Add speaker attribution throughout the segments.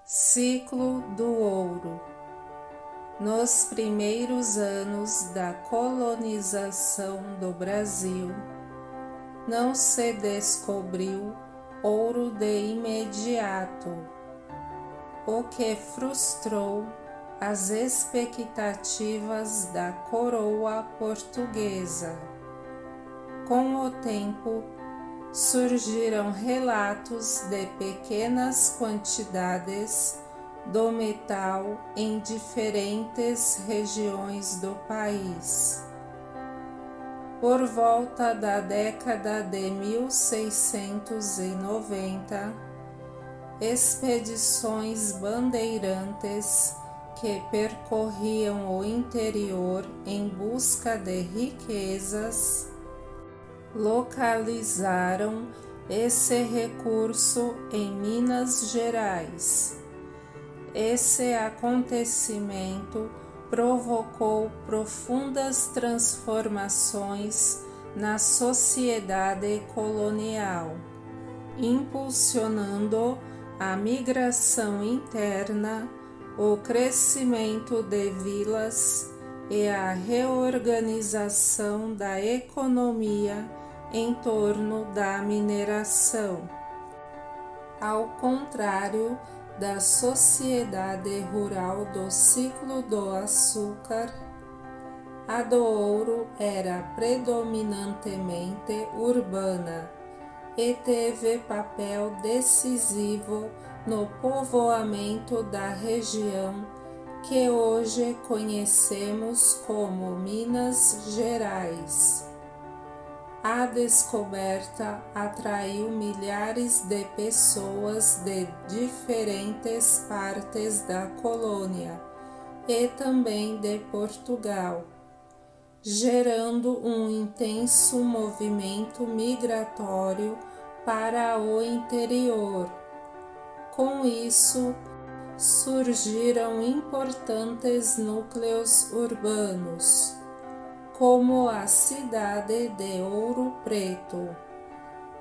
Speaker 1: Ciclo do ouro. Nos primeiros anos da colonização do Brasil, não se descobriu ouro de imediato, o que frustrou as expectativas da coroa portuguesa. Com o tempo, surgiram relatos de pequenas quantidades do metal em diferentes regiões do país. Por volta da década de 1690, expedições bandeirantes que percorriam o interior em busca de riquezas localizaram esse recurso em Minas Gerais. Esse acontecimento provocou profundas transformações na sociedade colonial, impulsionando a migração interna, o crescimento de vilas e a reorganização da economia em torno da mineração. Ao contrário da sociedade rural do ciclo do açúcar, a do ouro era predominantemente urbana e teve papel decisivo no povoamento da região que hoje conhecemos como Minas Gerais. A descoberta atraiu milhares de pessoas de diferentes partes da colônia e também de Portugal, gerando um intenso movimento migratório para o interior. Com isso, surgiram importantes núcleos urbanos, como a cidade de Ouro Preto,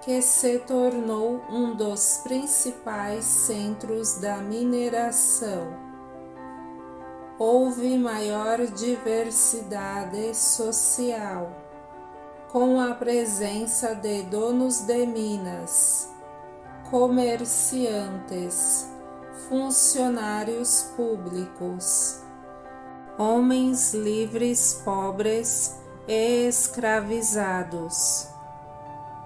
Speaker 1: que se tornou um dos principais centros da mineração. Houve maior diversidade social, com a presença de donos de minas, comerciantes, funcionários públicos, homens livres, pobres e escravizados.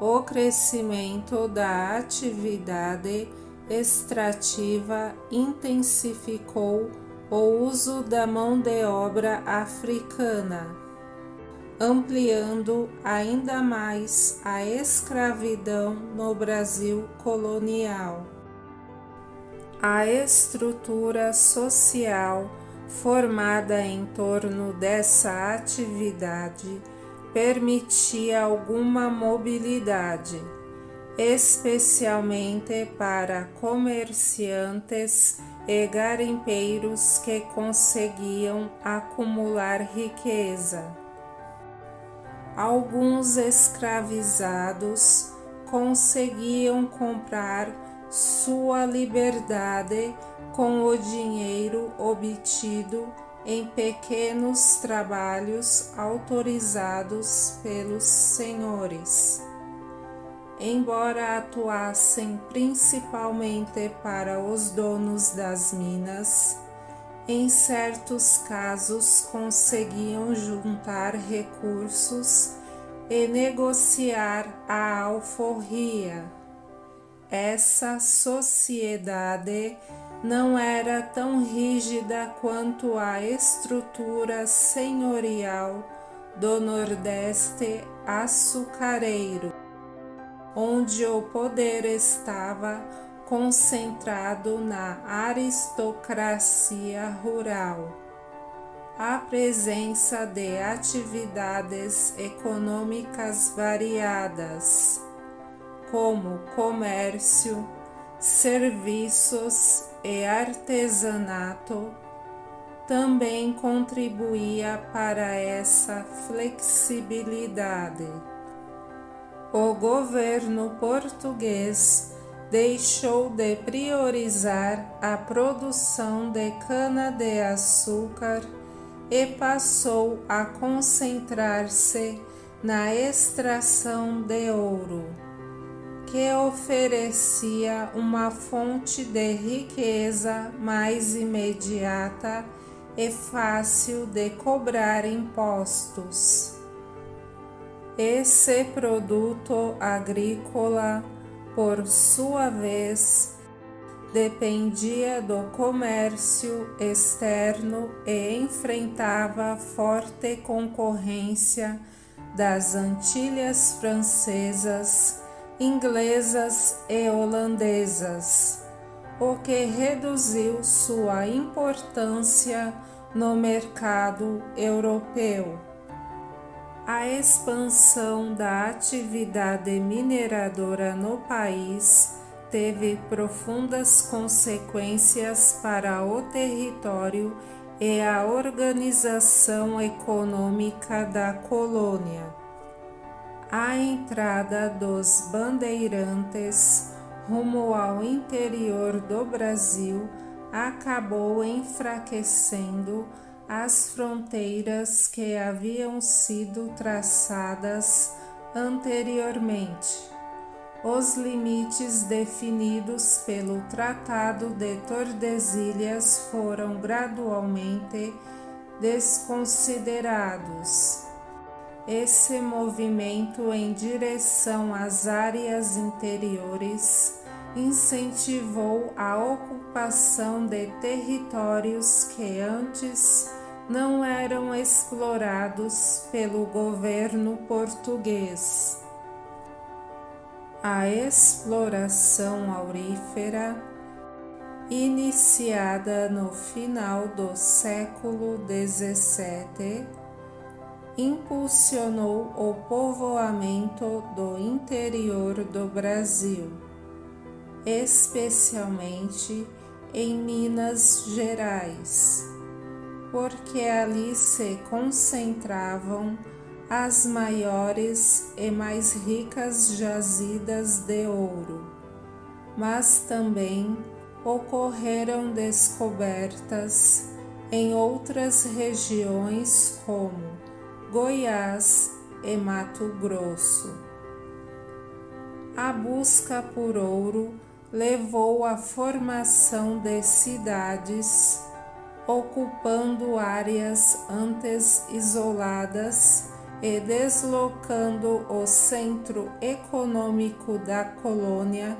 Speaker 1: O crescimento da atividade extrativa intensificou o uso da mão de obra africana, ampliando ainda mais a escravidão no Brasil colonial. A estrutura social formada em torno dessa atividade permitia alguma mobilidade, especialmente para comerciantes e garimpeiros que conseguiam acumular riqueza. Alguns escravizados conseguiam comprar sua liberdade com o dinheiro obtido em pequenos trabalhos autorizados pelos senhores. Embora atuassem principalmente para os donos das minas, em certos casos conseguiam juntar recursos e negociar a alforria. Essa sociedade não era tão rígida quanto a estrutura senhorial do Nordeste açucareiro, onde o poder estava concentrado na aristocracia rural. A presença de atividades econômicas variadas, como comércio, serviços e artesanato, também contribuía para essa flexibilidade. O governo português deixou de priorizar a produção de cana-de-açúcar e passou a concentrar-se na extração de ouro, que oferecia uma fonte de riqueza mais imediata e fácil de cobrar impostos. Esse produto agrícola, por sua vez, dependia do comércio externo e enfrentava forte concorrência das Antilhas francesas, inglesas e holandesas, o que reduziu sua importância no mercado europeu. A expansão da atividade mineradora no país teve profundas consequências para o território e a organização econômica da colônia. A entrada dos bandeirantes rumo ao interior do Brasil acabou enfraquecendo as fronteiras que haviam sido traçadas anteriormente. Os limites definidos pelo Tratado de Tordesilhas foram gradualmente desconsiderados. Esse movimento em direção às áreas interiores incentivou a ocupação de territórios que antes não eram explorados pelo governo português. A exploração aurífera, iniciada no final do século XVII, impulsionou o povoamento do interior do Brasil, especialmente em Minas Gerais, porque ali se concentravam as maiores e mais ricas jazidas de ouro, mas também ocorreram descobertas em outras regiões como Goiás e Mato Grosso. A busca por ouro levou à formação de cidades, ocupando áreas antes isoladas e deslocando o centro econômico da colônia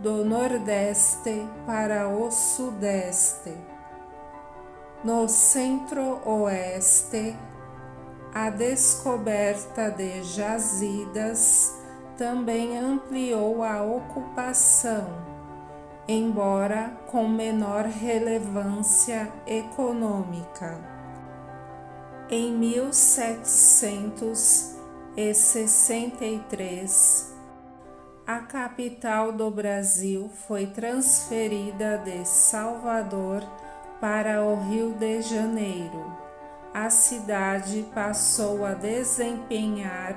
Speaker 1: do Nordeste para o Sudeste. No Centro-Oeste, a descoberta de jazidas também ampliou a ocupação, embora com menor relevância econômica. Em 1763, a capital do Brasil foi transferida de Salvador para o Rio de Janeiro. A cidade passou a desempenhar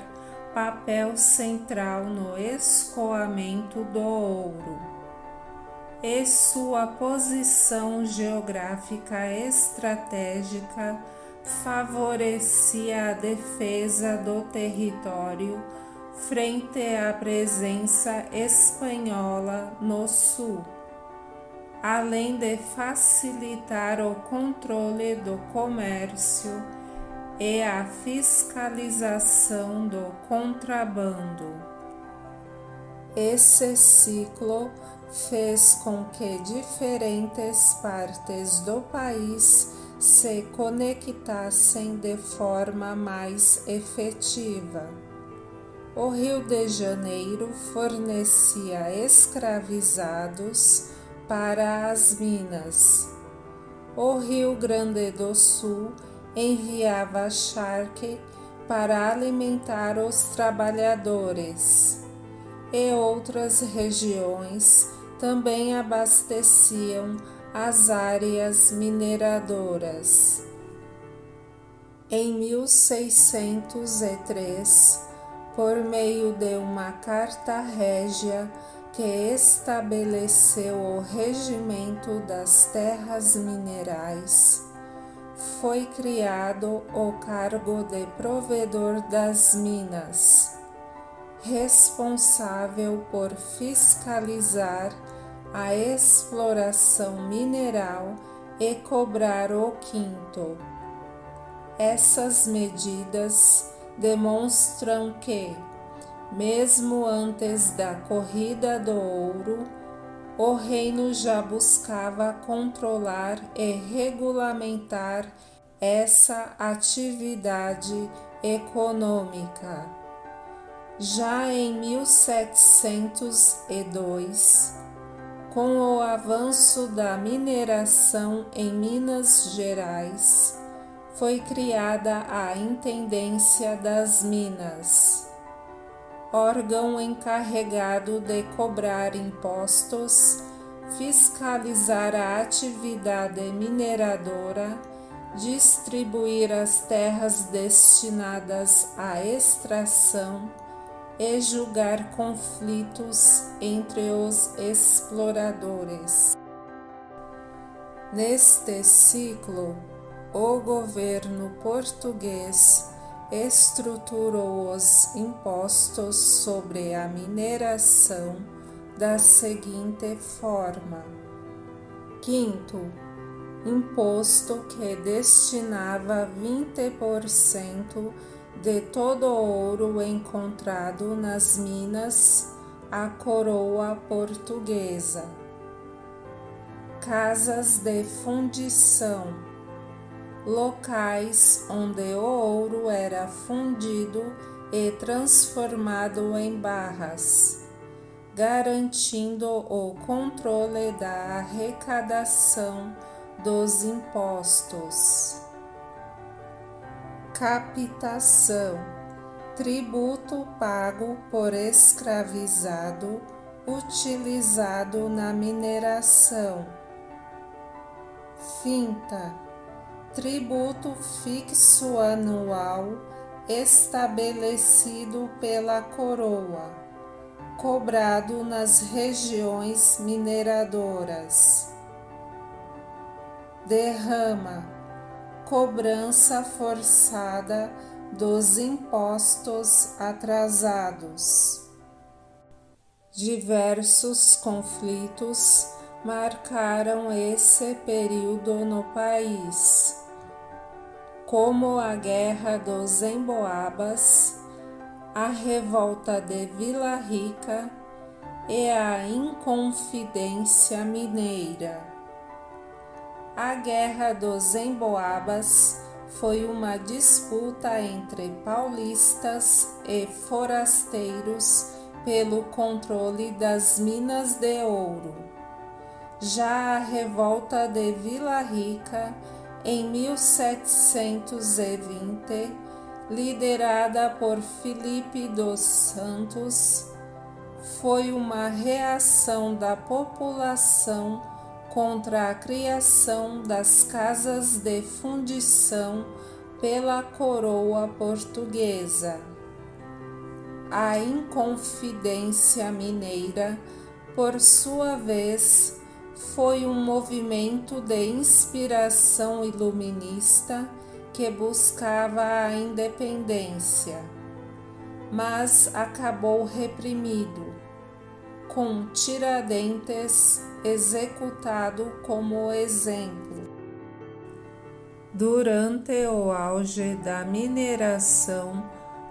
Speaker 1: papel central no escoamento do ouro, e sua posição geográfica estratégica favorecia a defesa do território frente à presença espanhola no sul, além de facilitar o controle do comércio e a fiscalização do contrabando. Esse ciclo fez com que diferentes partes do país se conectassem de forma mais efetiva. O Rio de Janeiro fornecia escravizados para as minas. O Rio Grande do Sul enviava charque para alimentar os trabalhadores, e outras regiões também abasteciam as áreas mineradoras. Em 1603, por meio de uma carta régia que estabeleceu o regimento das terras minerais, foi criado o cargo de provedor das minas, responsável por fiscalizar a exploração mineral e cobrar o quinto. Essas medidas demonstram que, mesmo antes da corrida do ouro, o reino já buscava controlar e regulamentar essa atividade econômica. Já em 1702, com o avanço da mineração em Minas Gerais, foi criada a Intendência das Minas, órgão encarregado de cobrar impostos, fiscalizar a atividade mineradora, distribuir as terras destinadas à extração e julgar conflitos entre os exploradores. Neste ciclo, o governo português estruturou os impostos sobre a mineração da seguinte forma: quinto, imposto que destinava 20% de todo o ouro encontrado nas minas à coroa portuguesa. Casas de fundição, locais onde o ouro era fundido e transformado em barras, garantindo o controle da arrecadação dos impostos. Captação, tributo pago por escravizado utilizado na mineração. Finta, tributo fixo anual estabelecido pela coroa, cobrado nas regiões mineradoras. Derrama, cobrança forçada dos impostos atrasados. Diversos conflitos marcaram esse período no país, como a Guerra dos Emboabas, a Revolta de Vila Rica e a Inconfidência Mineira. A Guerra dos Emboabas foi uma disputa entre paulistas e forasteiros pelo controle das minas de ouro. Já a Revolta de Vila Rica, em 1720, liderada por Filipe dos Santos, foi uma reação da população contra a criação das casas de fundição pela coroa portuguesa. A Inconfidência Mineira, por sua vez, foi um movimento de inspiração iluminista que buscava a independência, mas acabou reprimido, com Tiradentes executado como exemplo. Durante o auge da mineração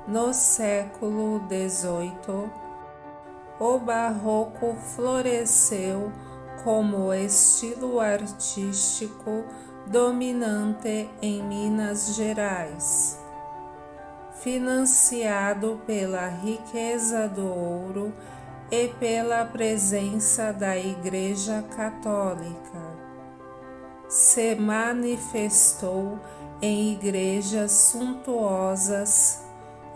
Speaker 1: no século XVIII, o barroco floresceu como estilo artístico dominante em Minas Gerais. Financiado pela riqueza do ouro e pela presença da Igreja Católica, se manifestou em igrejas suntuosas,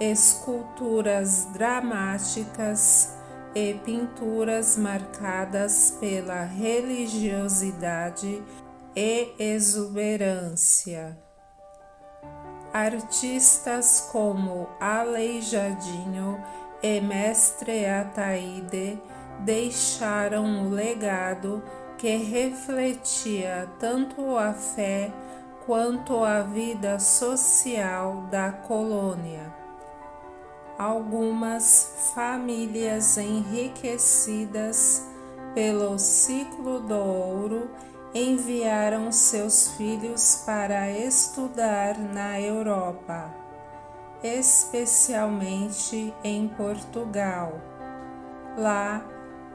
Speaker 1: esculturas dramáticas e pinturas marcadas pela religiosidade e exuberância. Artistas como Aleijadinho e Mestre Ataíde deixaram um legado que refletia tanto a fé quanto a vida social da colônia. Algumas famílias enriquecidas pelo ciclo do ouro enviaram seus filhos para estudar na Europa, especialmente em Portugal. Lá,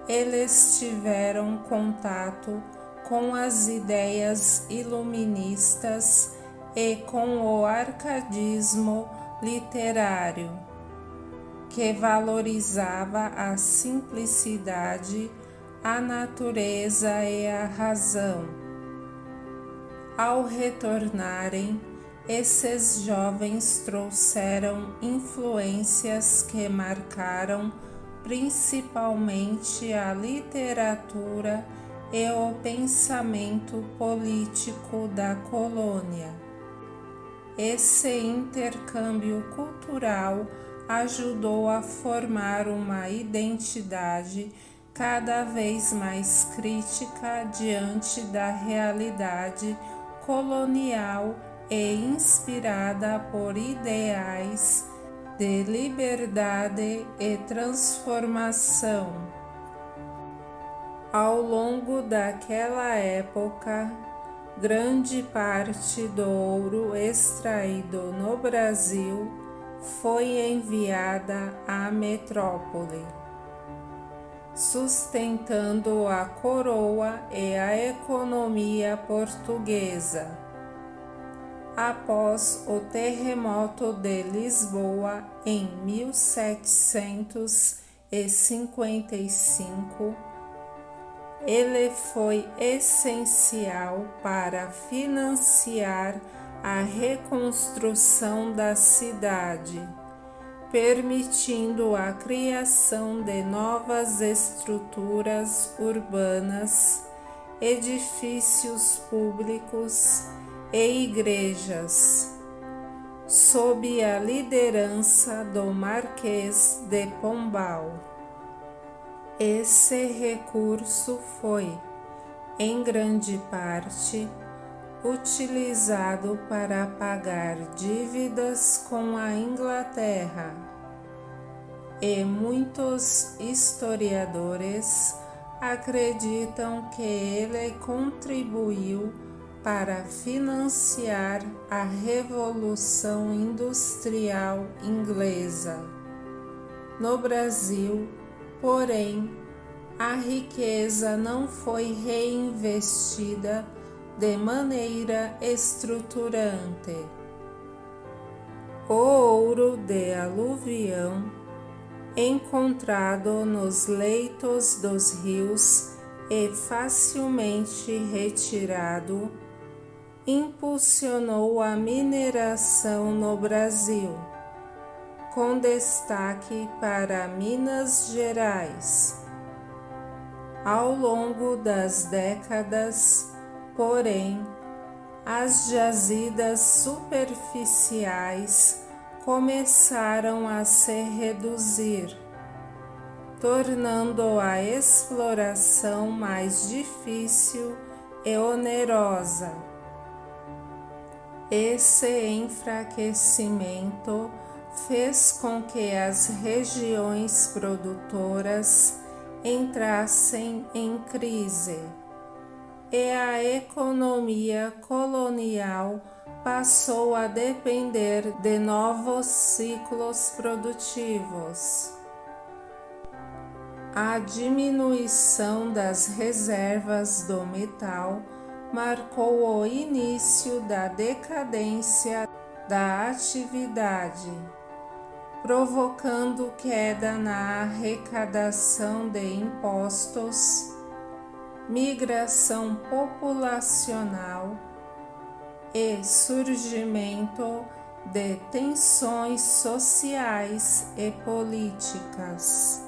Speaker 1: eles tiveram contato com as ideias iluministas e com o arcadismo literário, que valorizava a simplicidade, a natureza e a razão. Ao retornarem, esses jovens trouxeram influências que marcaram principalmente a literatura e o pensamento político da colônia. Esse intercâmbio cultural ajudou a formar uma identidade cada vez mais crítica diante da realidade colonial e inspirada por ideais de liberdade e transformação. Ao longo daquela época, grande parte do ouro extraído no Brasil foi enviada à metrópole, sustentando a coroa e a economia portuguesa. Após o terremoto de Lisboa em 1755, ele foi essencial para financiar a reconstrução da cidade, permitindo a criação de novas estruturas urbanas, edifícios públicos e igrejas, sob a liderança do Marquês de Pombal. Esse recurso foi, em grande parte, utilizado para pagar dívidas com a Inglaterra, e muitos historiadores acreditam que ele contribuiu para financiar a Revolução Industrial Inglesa. No Brasil, porém, a riqueza não foi reinvestida de maneira estruturante. O ouro de aluvião, encontrado nos leitos dos rios e facilmente retirado, impulsionou a mineração no Brasil, com destaque para Minas Gerais. Ao longo das décadas, porém, as jazidas superficiais começaram a se reduzir, tornando a exploração mais difícil e onerosa. Esse enfraquecimento fez com que as regiões produtoras entrassem em crise, e a economia colonial passou a depender de novos ciclos produtivos. A diminuição das reservas do metal marcou o início da decadência da atividade, provocando queda na arrecadação de impostos, migração populacional e surgimento de tensões sociais e políticas.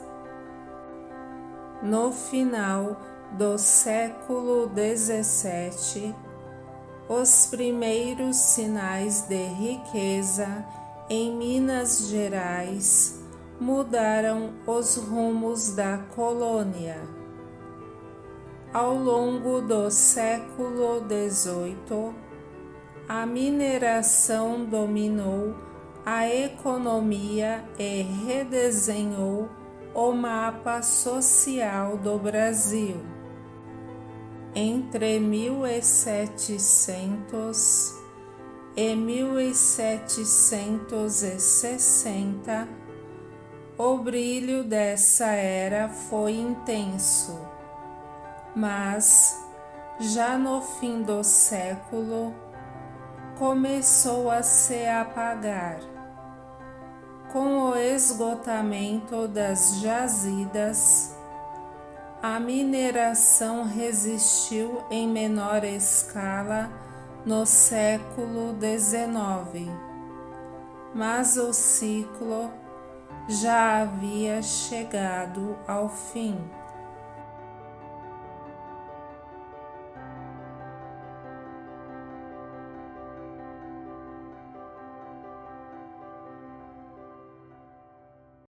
Speaker 1: No final do século XVII, os primeiros sinais de riqueza em Minas Gerais mudaram os rumos da colônia. Ao longo do século XVIII, a mineração dominou a economia e redesenhou o mapa social do Brasil. Entre 1700 e 1760, o brilho dessa era foi intenso, mas já no fim do século começou a se apagar. Com o esgotamento das jazidas, a mineração resistiu em menor escala no século XIX, mas o ciclo já havia chegado ao fim.